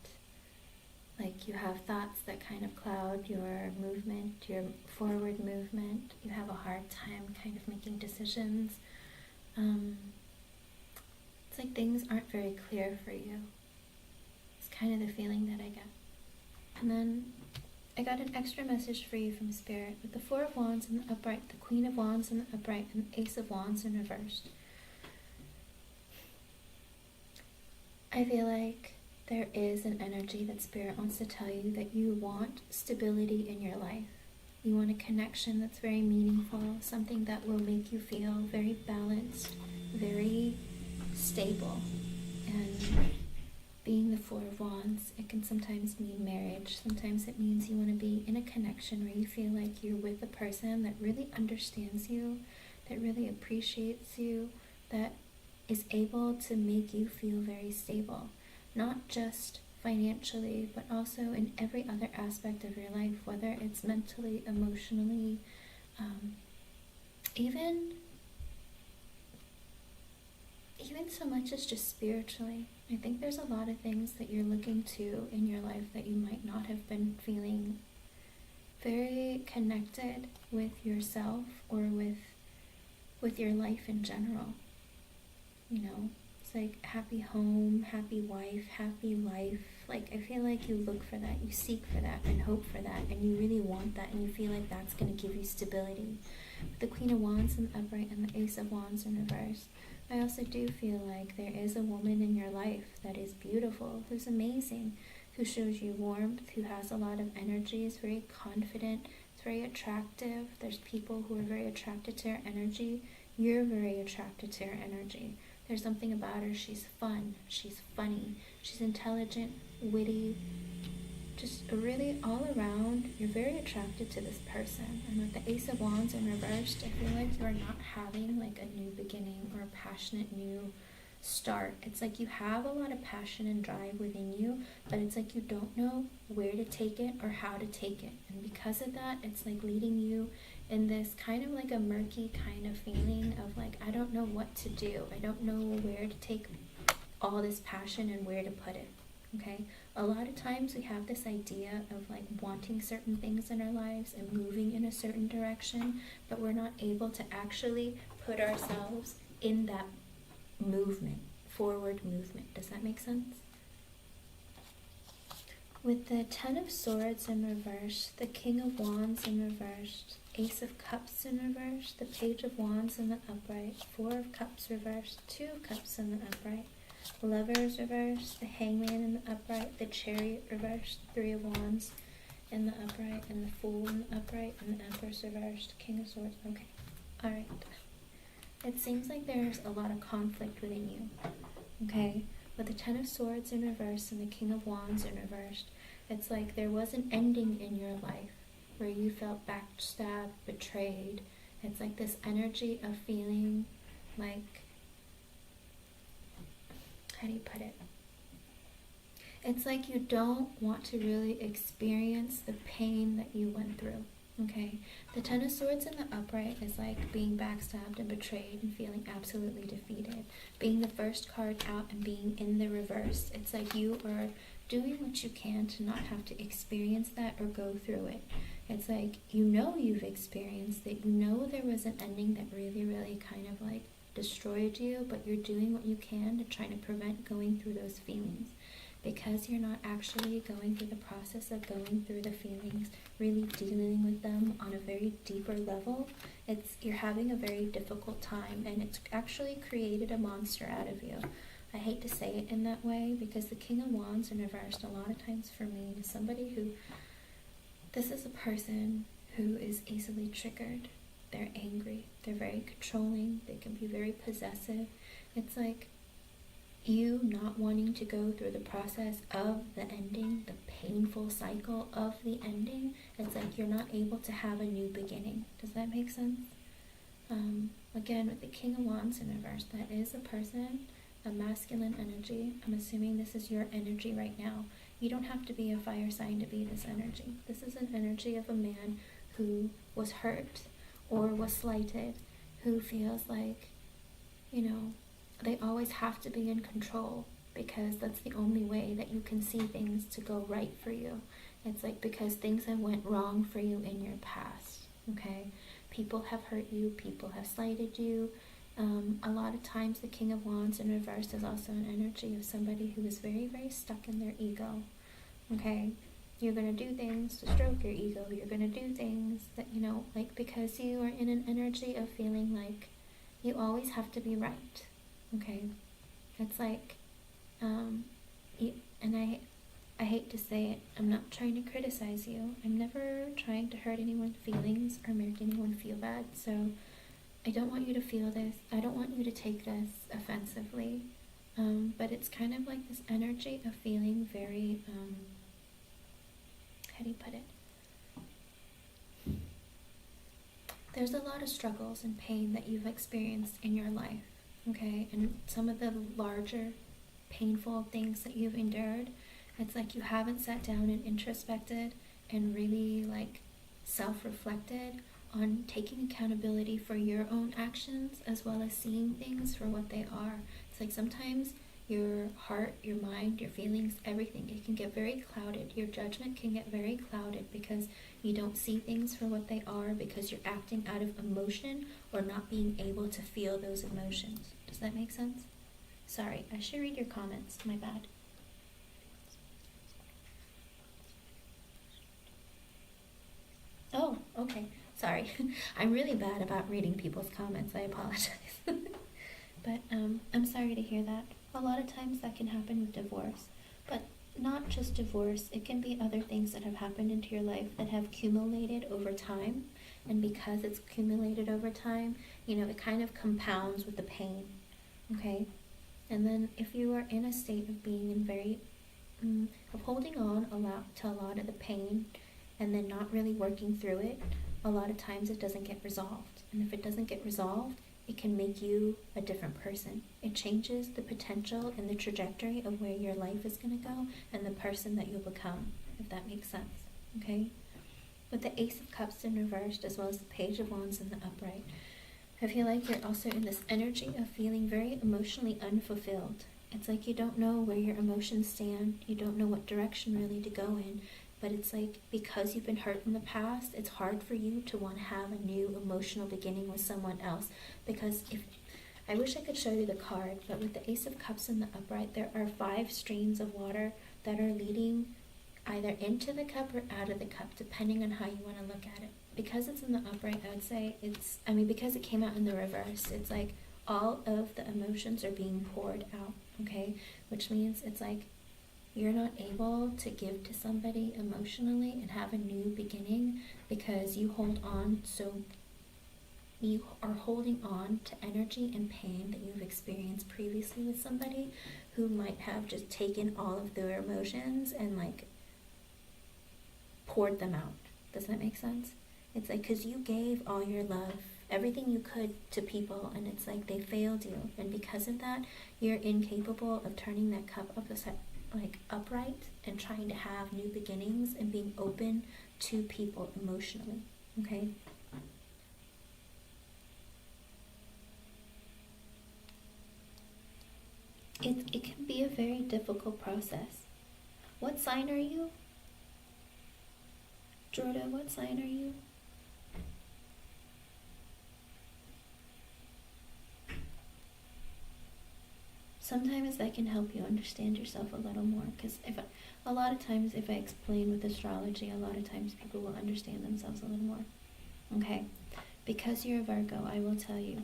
Like you have thoughts that kind of cloud your movement, your forward movement. You have a hard time kind of making decisions. It's like things aren't very clear for you. It's kind of the feeling that I get. And then I got an extra message for you from Spirit with the Four of Wands in the upright, the Queen of Wands in the upright, and the Ace of Wands in reversed. I feel like there is an energy that Spirit wants to tell you that you want stability in your life. You want a connection that's very meaningful, something that will make you feel very balanced, very stable. And being the Four of Wands, it can sometimes mean marriage. Sometimes it means you want to be in a connection where you feel like you're with a person that really understands you, that really appreciates you, that is able to make you feel very stable. Not just financially, but also in every other aspect of your life, whether it's mentally, emotionally, even so much as just spiritually. I think there's a lot of things that you're looking to in your life that you might not have been feeling very connected with yourself or with your life in general. You know, it's like happy home, happy wife, happy life. Like I feel like you look for that, you seek for that and hope for that, and you really want that, and you feel like that's going to give you stability. With the Queen of Wands in the upright and the Ace of Wands in reverse, I also do feel like there is a woman in your life that is beautiful, who's amazing, who shows you warmth, who has a lot of energy, is very confident, is very attractive. There's people who are very attracted to her energy. You're very attracted to her energy. There's something about her. She's fun, she's funny, she's intelligent, witty, just really all around, you're very attracted to this person. And with the Ace of Wands in reversed, I feel like you're not having like a new beginning or a passionate new start. It's like you have a lot of passion and drive within you, but it's like you don't know where to take it or how to take it. And because of that, it's like leading you in this kind of like a murky kind of feeling of like, I don't know what to do. I don't know where to take all this passion and where to put it. Okay, a lot of times we have this idea of like wanting certain things in our lives and moving in a certain direction, but we're not able to actually put ourselves in that movement, forward movement. Does that make sense? With the Ten of Swords in reverse, the King of Wands in reverse, Ace of Cups in reverse, the Page of Wands in the upright, Four of Cups reversed, Two of Cups in the upright, Lovers reversed, the Hangman in the upright, the Chariot reversed, Three of Wands in the upright, and the Fool in the upright, and the Empress reversed, King of Swords. Okay, alright. It seems like there's a lot of conflict within you, okay? With the Ten of Swords in reverse and the King of Wands in reversed, it's like there was an ending in your life where you felt backstabbed, betrayed. It's like this energy of feeling like, how do you put it? It's like you don't want to really experience the pain that you went through, okay? The Ten of Swords in the upright is like being backstabbed and betrayed and feeling absolutely defeated. Being the first card out and being in the reverse, it's like you are doing what you can to not have to experience that or go through it. It's like you know you've experienced it, you know there was an ending that really, really kind of like destroyed you, but you're doing what you can to try to prevent going through those feelings. Because you're not actually going through the process of going through the feelings, really dealing with them on a very deeper level, you're having a very difficult time, and it's actually created a monster out of you. I hate to say it in that way, because the King of Wands in reversed a lot of times for me is somebody who, this is a person who is easily triggered. They're angry, they're very controlling, they can be very possessive. It's like you not wanting to go through the process of the ending, the painful cycle of the ending. It's like you're not able to have a new beginning. Does that make sense? Again, with the King of Wands in reverse, that is a person, a masculine energy. I'm assuming this is your energy right now. You don't have to be a fire sign to be this energy. This is an energy of a man who was hurt or was slighted, who feels like, you know, they always have to be in control because that's the only way that you can see things to go right for you. It's like because things have went wrong for you in your past, okay? People have hurt you, people have slighted you. A lot of times the King of Wands in reverse is also an energy of somebody who is very, very stuck in their ego, okay? You're going to do things to stroke your ego. You're going to do things that, you know, like because you are in an energy of feeling like you always have to be right, okay? It's like, and I hate to say it, I'm not trying to criticize you. I'm never trying to hurt anyone's feelings or make anyone feel bad. So I don't want you to feel this. I don't want you to take this offensively. But it's kind of like this energy of feeling very, how do you put it? There's a lot of struggles and pain that you've experienced in your life, okay? And some of the larger painful things that you've endured, it's like you haven't sat down and introspected and really like self-reflected on taking accountability for your own actions as well as seeing things for what they are. It's like sometimes your heart, your mind, your feelings, everything, it can get very clouded. Your judgment can get very clouded because you don't see things for what they are because you're acting out of emotion or not being able to feel those emotions. Does that make sense? Sorry, I should read your comments. My bad. Oh, okay. Sorry. I'm really bad about reading people's comments. I apologize. But I'm sorry to hear that. A lot of times that can happen with divorce. But not just divorce. It can be other things that have happened into your life that have accumulated over time. And because it's accumulated over time, you know, it kind of compounds with the pain. Okay? And then if you are in a state of being in very, of holding on to a lot of the pain and then not really working through it, a lot of times it doesn't get resolved. And if it doesn't get resolved, it can make you a different person. It changes the potential and the trajectory of where your life is going to go and the person that you'll become, if that makes sense. Okay? With the Ace of Cups in reversed as well as the Page of Wands in the upright, I feel like you're also in this energy of feeling very emotionally unfulfilled. It's like you don't know where your emotions stand. You don't know what direction really to go in. But it's like because you've been hurt in the past, it's hard for you to want to have a new emotional beginning with someone else. Because if I wish I could show you the card, but with the Ace of Cups in the upright, there are 5 streams of water that are leading either into the cup or out of the cup, depending on how you want to look at it. Because it's in the upright, I would say because it came out in the reverse, it's like all of the emotions are being poured out, okay? Which means it's like you're not able to give to somebody emotionally and have a new beginning because you are holding on to energy and pain that you've experienced previously with somebody who might have just taken all of their emotions and like poured them out. Does that make sense? It's like because you gave all your love, everything you could to people, and it's like they failed you, and because of that, you're incapable of turning that cup upright and trying to have new beginnings and being open to people emotionally. Okay? It can be a very difficult process. What sign are you? Jordan, what sign are you? Sometimes that can help you understand yourself a little more, because a lot of times if I explain with astrology, a lot of times people will understand themselves a little more. Okay, because you're a Virgo, I will tell you,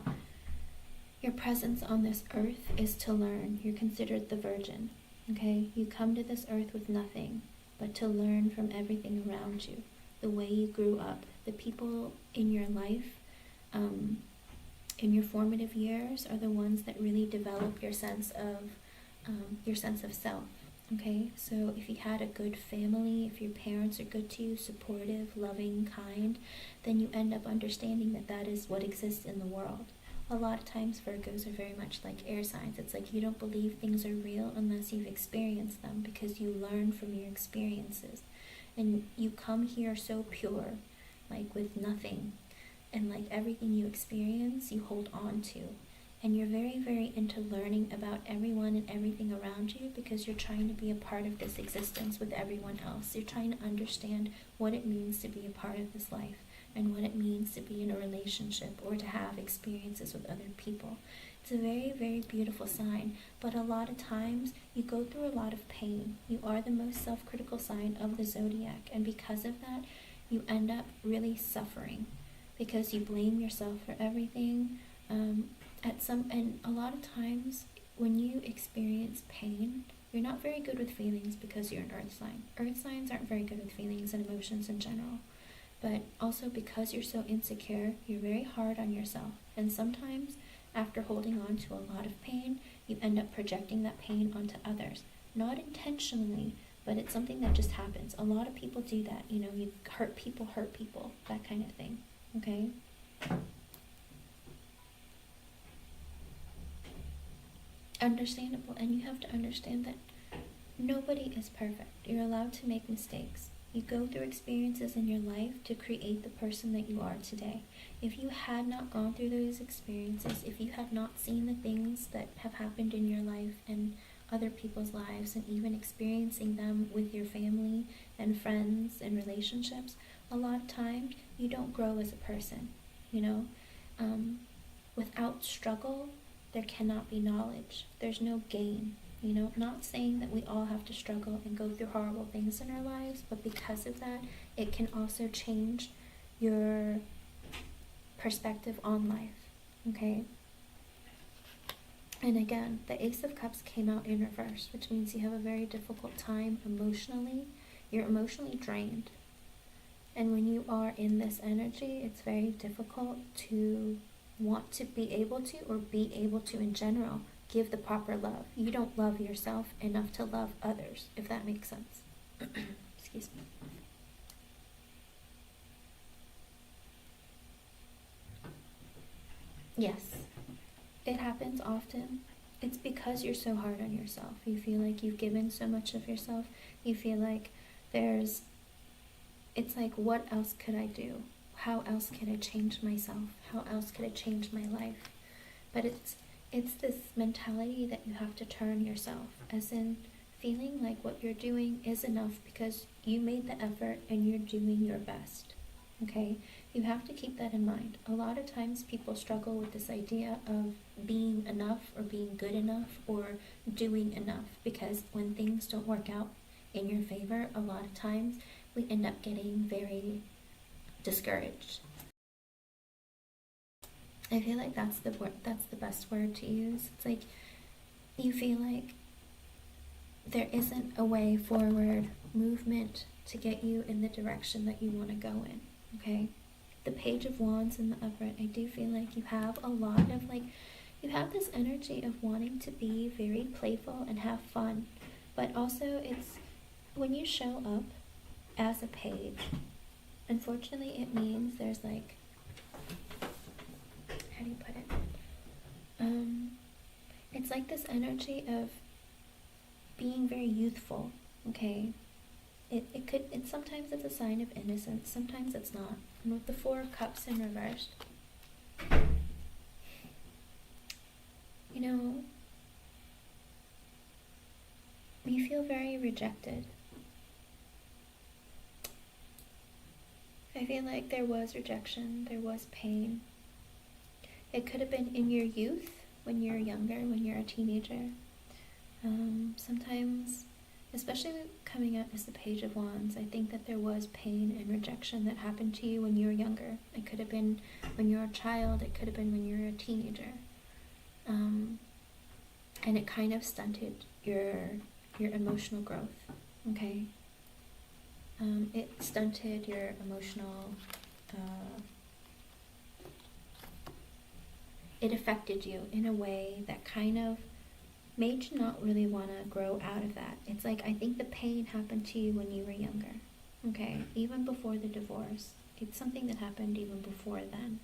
your presence on this earth is to learn. You're considered the virgin. Okay, you come to this earth with nothing but to learn from everything around you, the way you grew up, the people in your life, in your formative years are the ones that really develop your sense of self. Okay, so if you had a good family, if your parents are good to you, supportive, loving, kind, then you end up understanding that that is what exists in the world. A lot of times Virgos are very much like air signs. It's like you don't believe things are real unless you've experienced them, because you learn from your experiences. And you come here so pure, like with nothing, and like everything you experience, you hold on to. And you're very, very into learning about everyone and everything around you because you're trying to be a part of this existence with everyone else. You're trying to understand what it means to be a part of this life and what it means to be in a relationship or to have experiences with other people. It's a very, very beautiful sign, but a lot of times you go through a lot of pain. You are the most self-critical sign of the zodiac, and because of that, you end up really suffering because you blame yourself for everything. And a lot of times when you experience pain, you're not very good with feelings because you're an earth sign. Earth signs aren't very good with feelings and emotions in general. But also because you're so insecure, you're very hard on yourself. And sometimes after holding on to a lot of pain, you end up projecting that pain onto others. Not intentionally, but it's something that just happens. A lot of people do that. You know, you hurt people, that kind of thing. Okay? Understandable, and you have to understand that nobody is perfect. You're allowed to make mistakes. You go through experiences in your life to create the person that you are today. If you had not gone through those experiences, if you had not seen the things that have happened in your life and other people's lives, and even experiencing them with your family and friends and relationships, a lot of times you don't grow as a person, you know? Without struggle, there cannot be knowledge. There's no gain. You know, not saying that we all have to struggle and go through horrible things in our lives, but because of that, it can also change your perspective on life, okay? And again, the Ace of Cups came out in reverse, which means you have a very difficult time emotionally. You're emotionally drained. And when you are in this energy, it's very difficult to want to be able to, or be able to in general, give the proper love. You don't love yourself enough to love others, if that makes sense. Excuse me. Yes, it happens often. It's because you're so hard on yourself. You feel like you've given so much of yourself. You feel like it's like, what else could I do? How else could I change myself? How else could I change my life? But it's this mentality that you have to turn yourself, as in feeling like what you're doing is enough because you made the effort and you're doing your best, okay? You have to keep that in mind. A lot of times people struggle with this idea of being enough or being good enough or doing enough, because when things don't work out in your favor, a lot of times we end up getting very discouraged. I feel like that's the best word to use. It's like you feel like there isn't a way forward, movement to get you in the direction that you want to go in, okay? The Page of Wands in the upright, I do feel like you have a lot of you have this energy of wanting to be very playful and have fun, but also it's when you show up as a page, unfortunately it means there's how do you put it? It's like this energy of being very youthful, okay? Sometimes it's a sign of innocence, sometimes it's not. And with the Four of Cups in reverse, you know, you feel very rejected. I feel like there was rejection, there was pain. It could have been in your youth, when you're younger, when you're a teenager. Sometimes, especially coming out as the Page of Wands, I think that there was pain and rejection that happened to you when you were younger. It could have been when you were a child, it could have been when you were a teenager. And it kind of stunted your emotional growth, okay? It stunted your emotional, it affected you in a way that kind of made you not really want to grow out of that. It's like, I think the pain happened to you when you were younger, okay? Even before the divorce. It's something that happened even before then,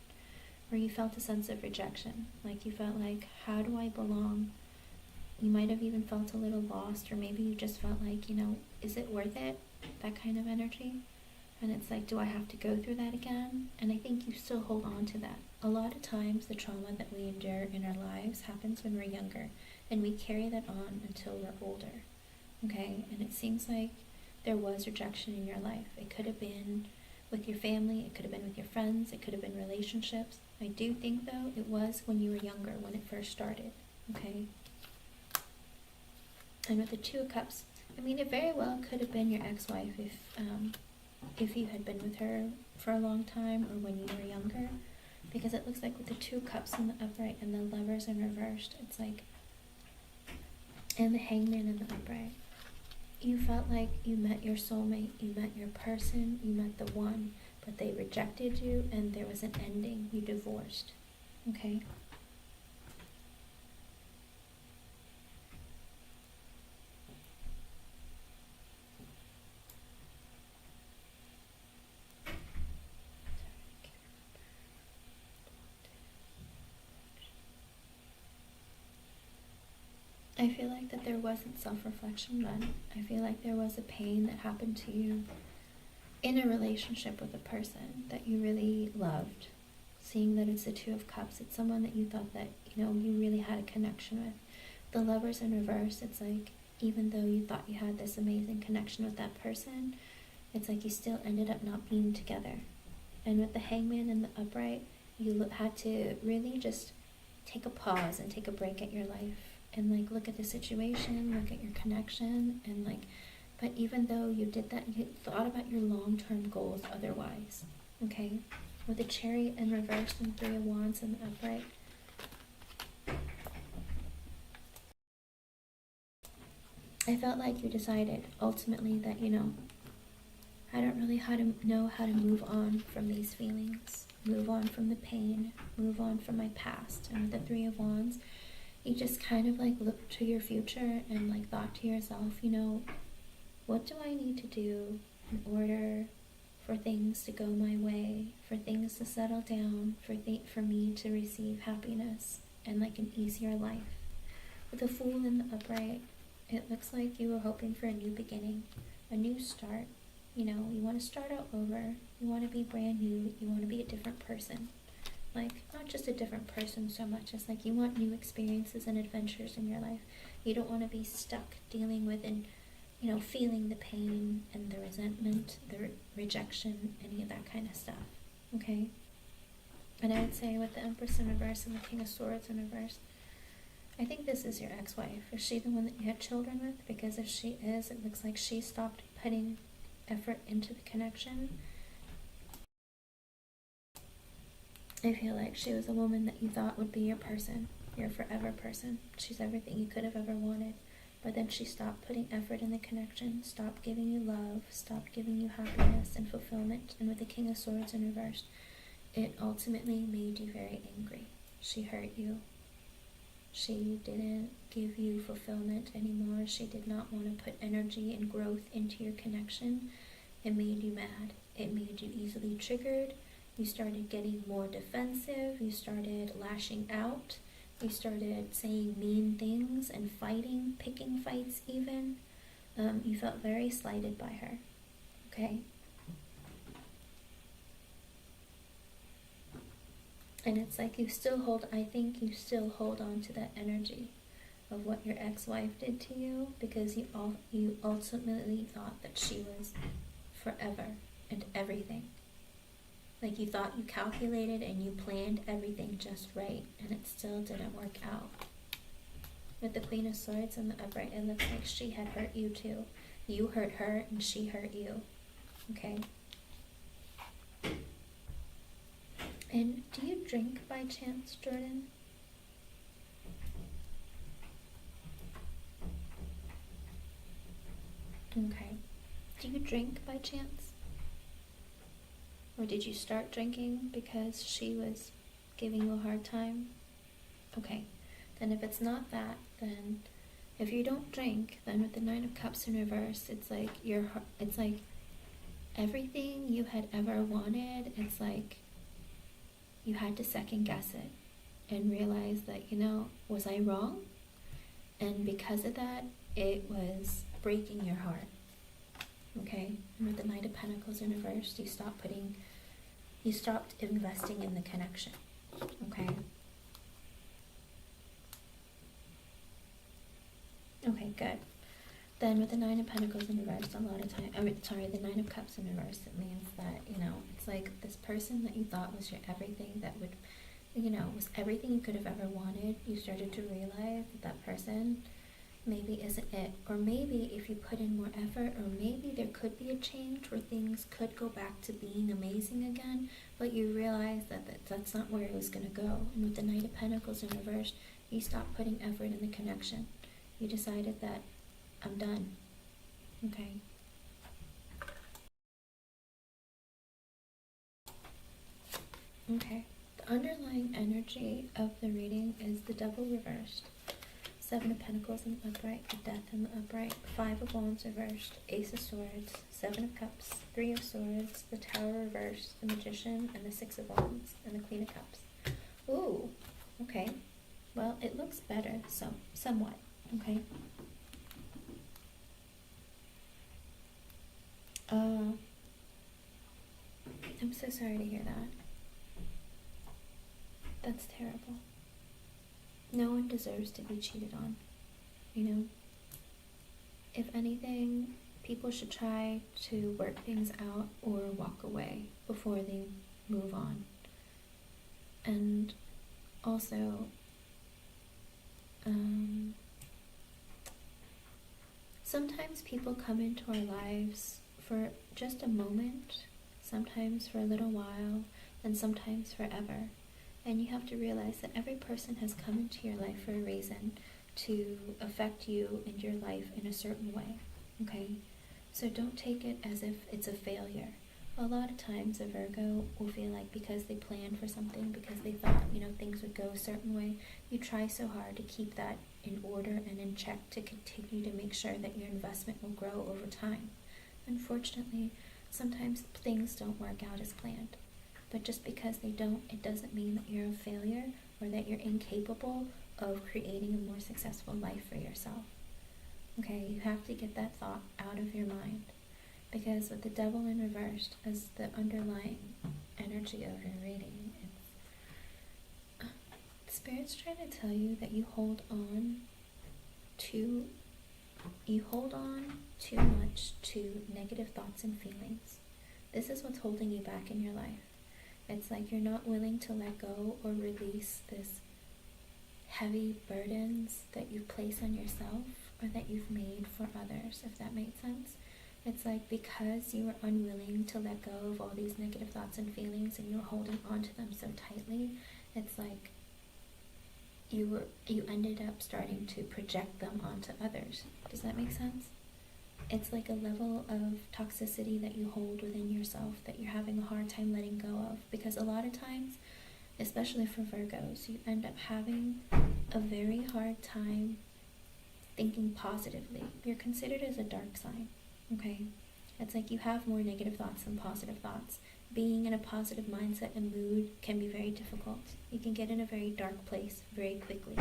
where you felt a sense of rejection. Like you felt like, how do I belong? You might have even felt a little lost, or maybe you just felt like, is it worth it? That kind of energy. And it's like, do I have to go through that again? And I think you still hold on to that. A lot of times the trauma that we endure in our lives happens when we're younger, and we carry that on until we're older. Okay? And it seems like there was rejection in your life. It could have been with your family, it could have been with your friends, it could have been relationships. I do think, though, it was when you were younger, when it first started. Okay? And with the Two of Cups, I mean, it very well could have been your ex-wife if you had been with her for a long time, or when you were younger, because it looks like with the Two of Cups in the upright and the Lovers in reversed, it's like, and the Hangman in the upright, you felt like you met your soulmate, you met your person, you met the one, but they rejected you and there was an ending. You divorced. Okay? I feel like that there wasn't self-reflection then. I feel like there was a pain that happened to you in a relationship with a person that you really loved. Seeing that it's the Two of Cups, it's someone that you thought that, you really had a connection with. The Lovers in reverse, it's like, even though you thought you had this amazing connection with that person, it's like you still ended up not being together. And with the Hangman in the upright, you had to really just take a pause and take a break at your life and like look at the situation, look at your connection, and like, but even though you did that, you thought about your long-term goals otherwise. Okay? With the Chariot in reverse and Three of Wands in the upright, I felt like you decided ultimately that, I don't really know how to move on from these feelings, move on from the pain, move on from my past. And with the Three of Wands, you just kind of like looked to your future and like thought to yourself, what do I need to do in order for things to go my way, for things to settle down, for me to receive happiness and like an easier life. With the Fool in the upright, it looks like you were hoping for a new beginning, a new start. You want to start out over, you want to be brand new, you want to be a different person. Like, not just a different person so much as like you want new experiences and adventures in your life. You don't want to be stuck dealing with and, feeling the pain and the resentment, the rejection, any of that kind of stuff. Okay? And I would say with the Empress in reverse and the King of Swords in reverse, I think this is your ex-wife. Is she the one that you had children with? Because if she is, it looks like she stopped putting effort into the connection. I feel like she was a woman that you thought would be your person, your forever person. She's everything you could have ever wanted. But then she stopped putting effort in the connection, stopped giving you love, stopped giving you happiness and fulfillment. And with the King of Swords in reverse, it ultimately made you very angry. She hurt you. She didn't give you fulfillment anymore. She did not want to put energy and growth into your connection. It made you mad. It made you easily triggered. You started getting more defensive. You started lashing out. You started saying mean things and fighting, picking fights even. You felt very slighted by her. Okay? And it's like I think you still hold on to that energy of what your ex-wife did to you, because you ultimately thought that she was forever and everything. Like you thought you calculated and you planned everything just right, and it still didn't work out. With the Queen of Swords in the upright, it looks like she had hurt you too. You hurt her and she hurt you. Okay? And do you drink by chance, Jordan? Okay. Do you drink by chance? Or did you start drinking because she was giving you a hard time? Okay. Then if it's not that, then if you don't drink, then with the Nine of Cups in reverse, it's like everything you had ever wanted, it's like you had to second guess it and realize that, was I wrong? And because of that, it was breaking your heart. okay? And with the Knight of Pentacles in reverse, you stopped investing in the connection, okay? Okay, good. Then with the Nine of Pentacles in reverse, a lot of time, the Nine of Cups in reverse, it means that, it's like this person that you thought was your everything, that would, was everything you could have ever wanted. You started to realize that that person maybe isn't it. Or maybe if you put in more effort, or maybe there could be a change where things could go back to being amazing again, but you realize that's not where it was going to go. And with the Knight of Pentacles in reverse, you stopped putting effort in the connection. You decided that I'm done. Okay. Okay. The underlying energy of the reading is the Devil reversed, Seven of Pentacles in the upright, the Death in the upright, Five of Wands reversed, Ace of Swords, Seven of Cups, Three of Swords, the Tower reversed, the Magician, and the Six of Wands, and the Queen of Cups. Ooh, okay. Well, it looks better, somewhat, okay? I'm so sorry to hear that. That's terrible. No one deserves to be cheated on, If anything, people should try to work things out or walk away before they move on. And also, sometimes people come into our lives for just a moment, sometimes for a little while, and sometimes forever. And you have to realize that every person has come into your life for a reason, to affect you and your life in a certain way, okay? So don't take it as if it's a failure. A lot of times a Virgo will feel like because they planned for something, because they thought, things would go a certain way, you try so hard to keep that in order and in check, to continue to make sure that your investment will grow over time. Unfortunately, sometimes things don't work out as planned. But just because they don't, it doesn't mean that you're a failure or that you're incapable of creating a more successful life for yourself. Okay, you have to get that thought out of your mind. Because with the Devil in reverse as the underlying energy of your reading, Spirit's trying to tell you that you hold on too much to negative thoughts and feelings. This is what's holding you back in your life. It's like you're not willing to let go or release this heavy burdens that you place on yourself or that you've made for others, if that makes sense. It's like because you were unwilling to let go of all these negative thoughts and feelings and you were holding on to them so tightly, it's like you ended up starting to project them onto others. Does that make sense? It's like a level of toxicity that you hold within yourself that you're having a hard time letting go of. Because a lot of times, especially for Virgos, you end up having a very hard time thinking positively. You're considered as a dark sign, okay? It's like you have more negative thoughts than positive thoughts. Being in a positive mindset and mood can be very difficult. You can get in a very dark place very quickly,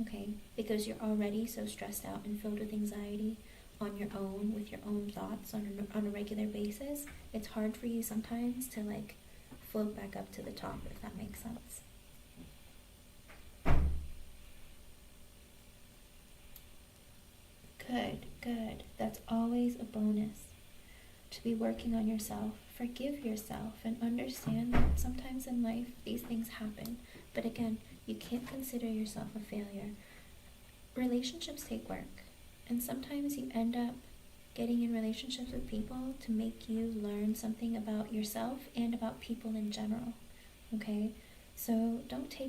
okay? Because you're already so stressed out and filled with anxiety on your own, with your own thoughts on a regular basis. It's hard for you sometimes to float back up to the top, if that makes sense. Good. That's always a bonus. To be working on yourself, forgive yourself, and understand that sometimes in life these things happen. But again, you can't consider yourself a failure. Relationships take work. And sometimes you end up getting in relationships with people to make you learn something about yourself and about people in general, okay? So don't take